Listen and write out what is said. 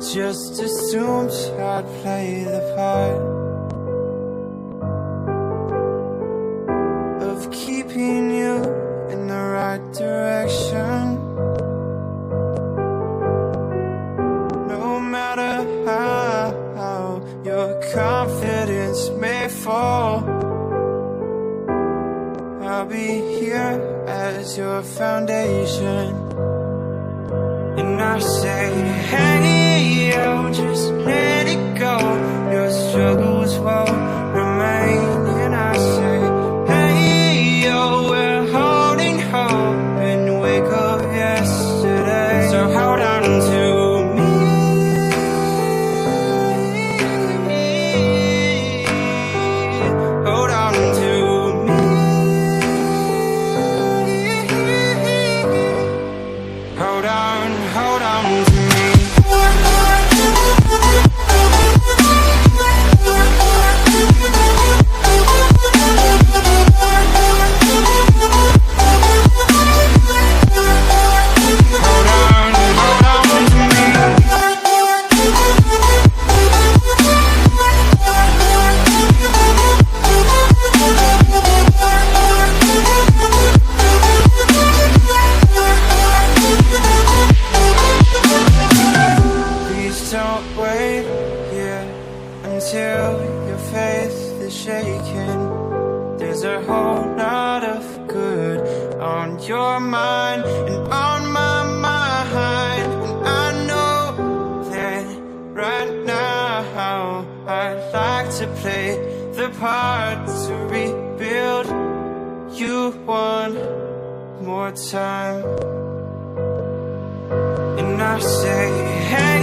just assumed I'd play the part of keeping you in the right direction. No matter how your confidence may fall, I'll be here as your foundation. And I say, hey, yo, just let it go. Your struggles won't remain. And I say, hey, yo, we're holding hope and wake up yesterday. So hold on to me. Hold on to me. Hold on to me. Don't wait here until your faith is shaken. There's a whole lot of good on your mind and on my mind. And I know that right now I'd like to play the part to rebuild you one more time. And I say, hey,